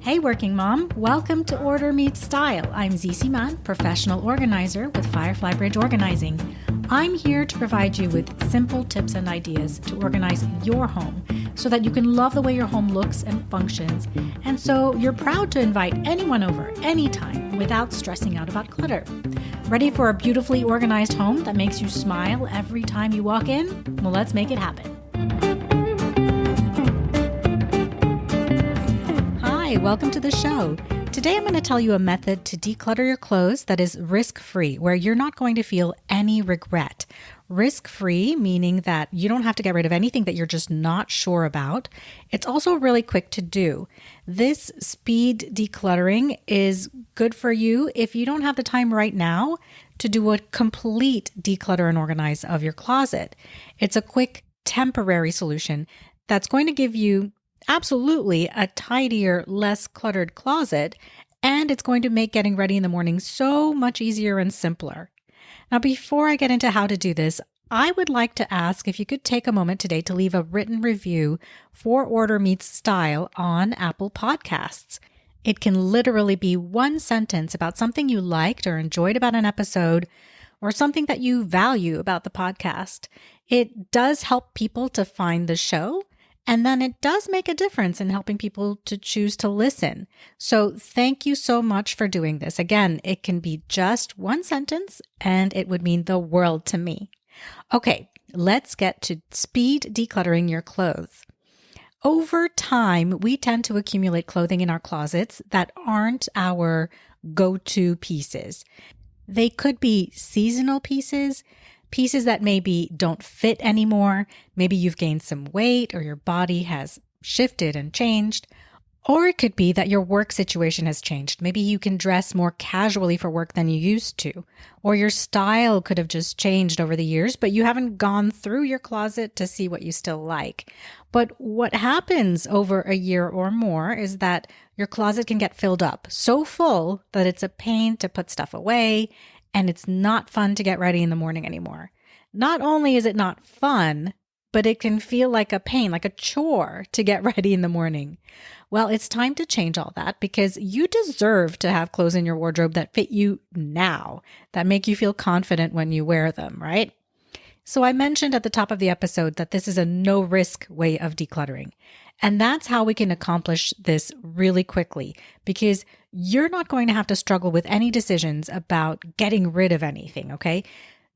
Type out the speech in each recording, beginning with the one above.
Hey working mom, welcome to Order Meets Style. I'm Zizi Man, professional organizer with Firefly Bridge Organizing. I'm here to provide you with simple tips and ideas to organize your home so that you can love the way your home looks and functions, and so you're proud to invite anyone over anytime without stressing out about clutter. Ready for a beautifully organized home that makes you smile every time you walk in? Well, let's make it happen. Hi, welcome to the show. Today I'm going to tell you a method to declutter your clothes that is risk-free, where you're not going to feel any regret. Risk-free, meaning that you don't have to get rid of anything that you're just not sure about. It's also really quick to do. This speed decluttering is good for you if you don't have the time right now to do a complete declutter and organize of your closet. It's a quick, temporary solution that's going to give you absolutely a tidier, less cluttered closet, and it's going to make getting ready in the morning so much easier and simpler. Now, before I get into how to do this, I would like to ask if you could take a moment today to leave a written review for Order Meets Style on Apple Podcasts. It can literally be one sentence about something you liked or enjoyed about an episode, or something that you value about the podcast. It does help people to find the show, and then it does make a difference in helping people to choose to listen. So thank you so much for doing this. Again, it can be just one sentence and it would mean the world to me. Okay, let's get to speed decluttering your clothes. Over time, we tend to accumulate clothing in our closets that aren't our go-to pieces. They could be seasonal pieces that maybe don't fit anymore. Maybe you've gained some weight or your body has shifted and changed. Or it could be that your work situation has changed. Maybe you can dress more casually for work than you used to. Or your style could have just changed over the years, but you haven't gone through your closet to see what you still like. But what happens over a year or more is that your closet can get filled up so full that it's a pain to put stuff away, and it's not fun to get ready in the morning anymore. Not only is it not fun, but it can feel like a pain, like a chore to get ready in the morning. Well, it's time to change all that because you deserve to have clothes in your wardrobe that fit you now, that make you feel confident when you wear them, right? So I mentioned at the top of the episode that this is a no-risk way of decluttering. And that's how we can accomplish this really quickly, because you're not going to have to struggle with any decisions about getting rid of anything, okay?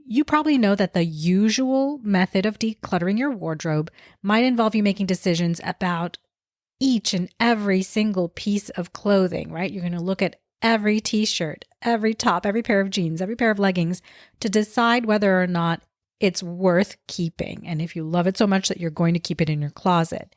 You probably know that the usual method of decluttering your wardrobe might involve you making decisions about each and every single piece of clothing, right? You're going to look at every t-shirt, every top, every pair of jeans, every pair of leggings to decide whether or not it's worth keeping. And if you love it so much that you're going to keep it in your closet.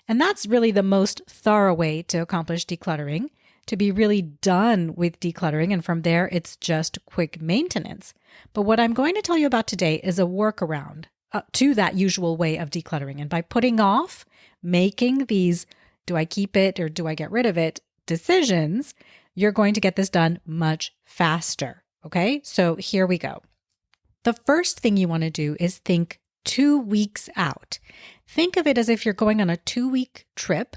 And that's really the most thorough way to accomplish decluttering, to be really done with decluttering. And from there, it's just quick maintenance. But what I'm going to tell you about today is a workaround to that usual way of decluttering. And by putting off making these, do I keep it or do I get rid of it decisions, you're going to get this done much faster. Okay, so here we go. The first thing you want to do is think 2 weeks out. Think of it as if you're going on a 2-week trip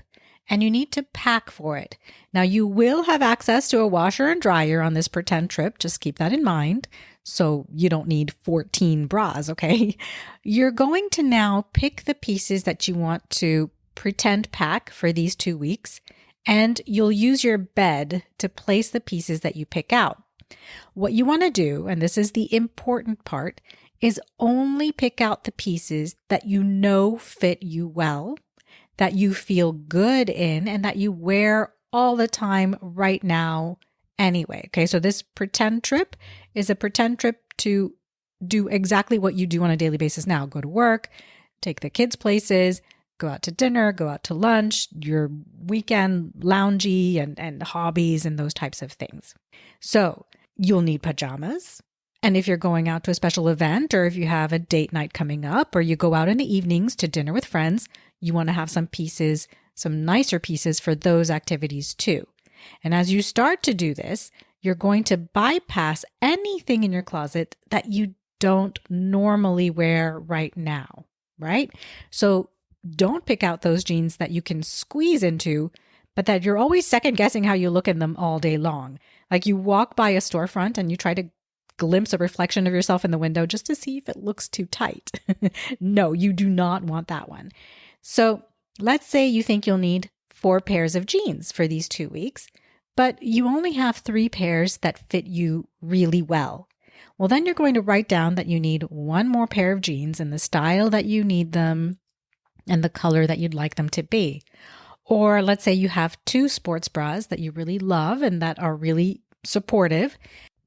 and you need to pack for it. Now, you will have access to a washer and dryer on this pretend trip. Just keep that in mind. So you don't need 14 bras, okay? You're going to now pick the pieces that you want to pretend pack for these 2 weeks, and you'll use your bed to place the pieces that you pick out. What you want to do, and this is the important part, is only pick out the pieces that you know fit you well, that you feel good in, and that you wear all the time right now anyway. Okay, so this pretend trip is a pretend trip to do exactly what you do on a daily basis now. Go to work, take the kids places, go out to dinner, go out to lunch, your weekend loungy and hobbies and those types of things. So you'll need pajamas. And if you're going out to a special event, or if you have a date night coming up, or you go out in the evenings to dinner with friends, you want to have some pieces, some nicer pieces for those activities too. And as you start to do this, you're going to bypass anything in your closet that you don't normally wear right now, right? So don't pick out those jeans that you can squeeze into, but that you're always second guessing how you look in them all day long. Like you walk by a storefront and you try to glimpse a reflection of yourself in the window just to see if it looks too tight. No, you do not want that one. So let's say you think you'll need 4 pairs of jeans for these 2 weeks, but you only have 3 pairs that fit you really well. Well, then you're going to write down that you need 1 more pair of jeans in the style that you need them and the color that you'd like them to be. Or let's say you have 2 sports bras that you really love and that are really supportive,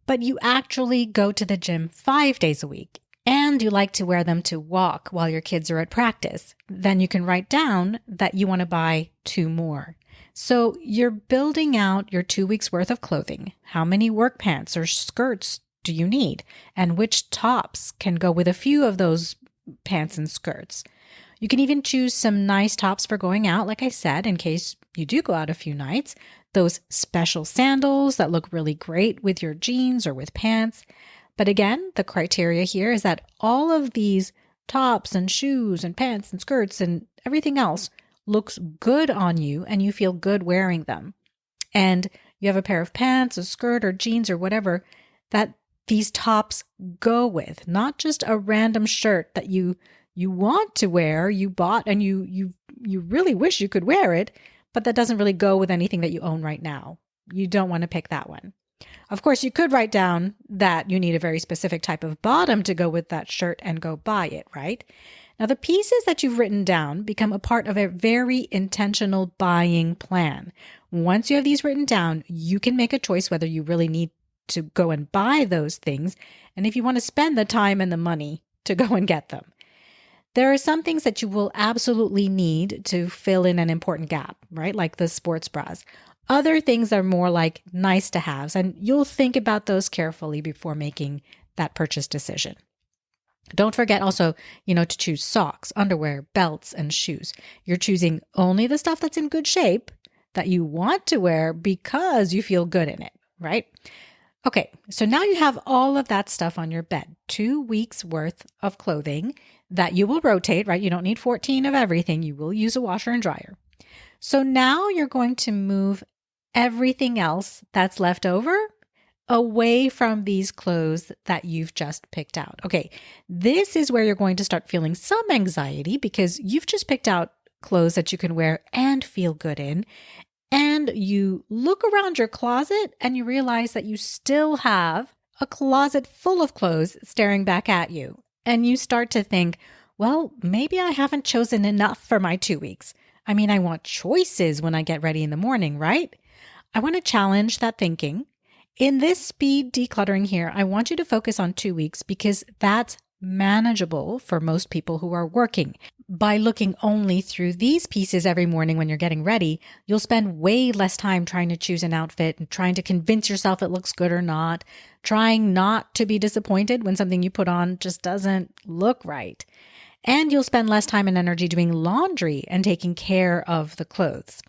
but you actually go to the gym 5 days a week and you like to wear them to walk while your kids are at practice. Then you can write down that you want to buy 2 more. So you're building out your 2 weeks worth of clothing. How many work pants or skirts do you need? And which tops can go with a few of those pants and skirts? You can even choose some nice tops for going out, like I said, in case you do go out a few nights. Those special sandals that look really great with your jeans or with pants. But again, the criteria here is that all of these tops and shoes and pants and skirts and everything else looks good on you and you feel good wearing them. And you have a pair of pants, a skirt or jeans or whatever that these tops go with, not just a random shirt that you want to wear, you bought and you really wish you could wear it, but that doesn't really go with anything that you own right now. You don't want to pick that one. Of course, you could write down that you need a very specific type of bottom to go with that shirt and go buy it, right? Now, the pieces that you've written down become a part of a very intentional buying plan. Once you have these written down, you can make a choice whether you really need to go and buy those things, and if you want to spend the time and the money to go and get them. There are some things that you will absolutely need to fill in an important gap, right? Like the sports bras. Other things are more like nice to haves, and you'll think about those carefully before making that purchase decision. Don't forget also, to choose socks, underwear, belts, and shoes. You're choosing only the stuff that's in good shape that you want to wear because you feel good in it, right? Okay, so now you have all of that stuff on your bed, 2 weeks worth of clothing that you will rotate, right? You don't need 14 of everything. You will use a washer and dryer. So now you're going to move everything else that's left over away from these clothes that you've just picked out. Okay, this is where you're going to start feeling some anxiety because you've just picked out clothes that you can wear and feel good in. And you look around your closet and you realize that you still have a closet full of clothes staring back at you. And you start to think, well, maybe I haven't chosen enough for my 2 weeks. I mean, I want choices when I get ready in the morning, right? I want to challenge that thinking. In this speed decluttering here, I want you to focus on 2 weeks because that's manageable for most people who are working. By looking only through these pieces every morning when you're getting ready, you'll spend way less time trying to choose an outfit and trying to convince yourself it looks good or not, trying not to be disappointed when something you put on just doesn't look right. And you'll spend less time and energy doing laundry and taking care of the clothes.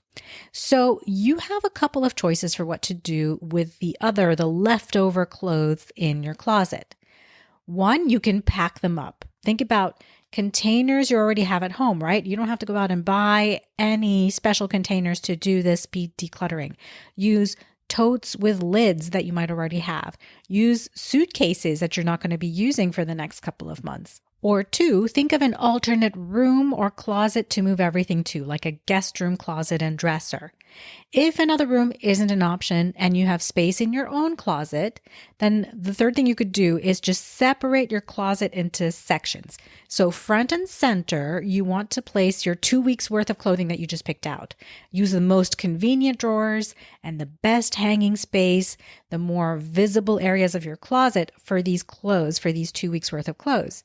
So you have a couple of choices for what to do with the leftover clothes in your closet. One, you can pack them up. Think about containers you already have at home, right? You don't have to go out and buy any special containers to do this speed decluttering. Use totes with lids that you might already have. Use suitcases that you're not going to be using for the next couple of months. Or 2, think of an alternate room or closet to move everything to, like a guest room closet and dresser. If another room isn't an option and you have space in your own closet, then the third thing you could do is just separate your closet into sections. So front and center, you want to place your 2 weeks worth of clothing that you just picked out. Use the most convenient drawers and the best hanging space, the more visible areas of your closet for these clothes, for these 2 weeks worth of clothes.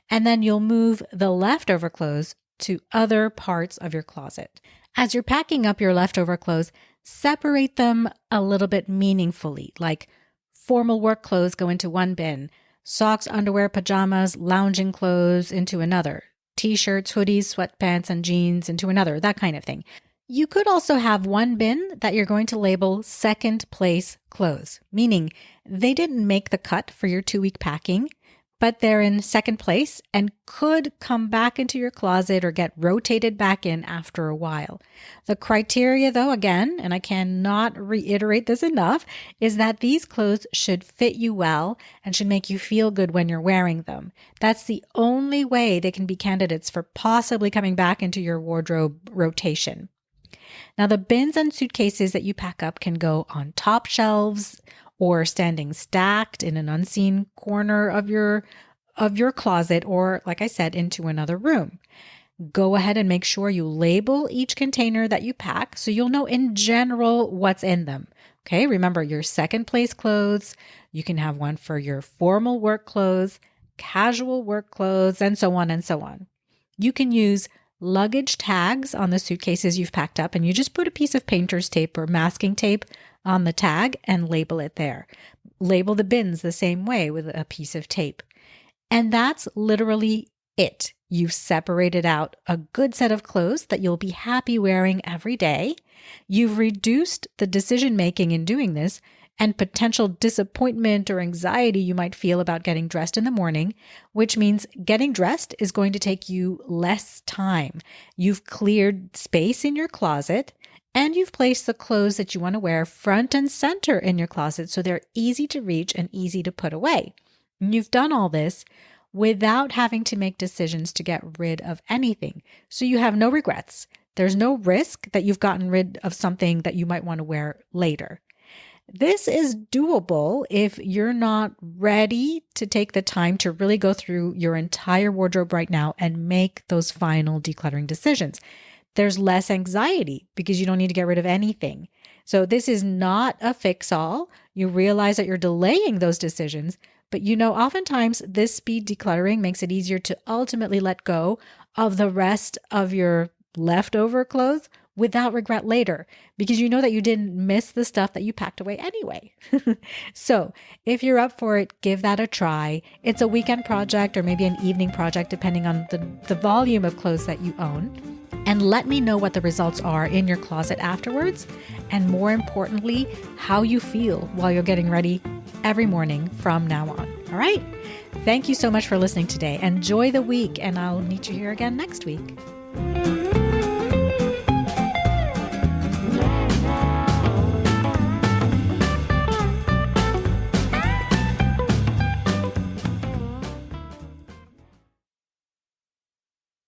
And then you'll move the leftover clothes to other parts of your closet. As you're packing up your leftover clothes, separate them a little bit meaningfully, like formal work clothes go into one bin, socks, underwear, pajamas, lounging clothes into another, t-shirts, hoodies, sweatpants, and jeans into another, that kind of thing. You could also have one bin that you're going to label second place clothes, meaning they didn't make the cut for your 2 week packing, but they're in second place and could come back into your closet or get rotated back in after a while. The criteria, though, again, and I cannot reiterate this enough, is that these clothes should fit you well and should make you feel good when you're wearing them. That's the only way they can be candidates for possibly coming back into your wardrobe rotation. Now, the bins and suitcases that you pack up can go on top shelves or standing stacked in an unseen corner of your closet, or like I said, into another room. Go ahead and make sure you label each container that you pack so you'll know in general what's in them. Okay, remember your second place clothes. You can have one for your formal work clothes, casual work clothes, and so on and so on. You can use luggage tags on the suitcases you've packed up, and you just put a piece of painter's tape or masking tape on the tag and label it there. Label the bins the same way with a piece of tape. And that's literally it. You've separated out a good set of clothes that you'll be happy wearing every day. You've reduced the decision making in doing this and potential disappointment or anxiety you might feel about getting dressed in the morning, which means getting dressed is going to take you less time. You've cleared space in your closet, and you've placed the clothes that you want to wear front and center in your closet so they're easy to reach and easy to put away. And you've done all this without having to make decisions to get rid of anything. So you have no regrets. There's no risk that you've gotten rid of something that you might want to wear later. This is doable if you're not ready to take the time to really go through your entire wardrobe right now and make those final decluttering decisions. There's less anxiety because you don't need to get rid of anything. So this is not a fix-all. You realize that you're delaying those decisions, but oftentimes this speed decluttering makes it easier to ultimately let go of the rest of your leftover clothes without regret later, because you know that you didn't miss the stuff that you packed away anyway. So if you're up for it, give that a try. It's a weekend project or maybe an evening project, depending on the volume of clothes that you own. And let me know what the results are in your closet afterwards. And more importantly, how you feel while you're getting ready every morning from now on. All right. Thank you so much for listening today. Enjoy the week, and I'll meet you here again next week.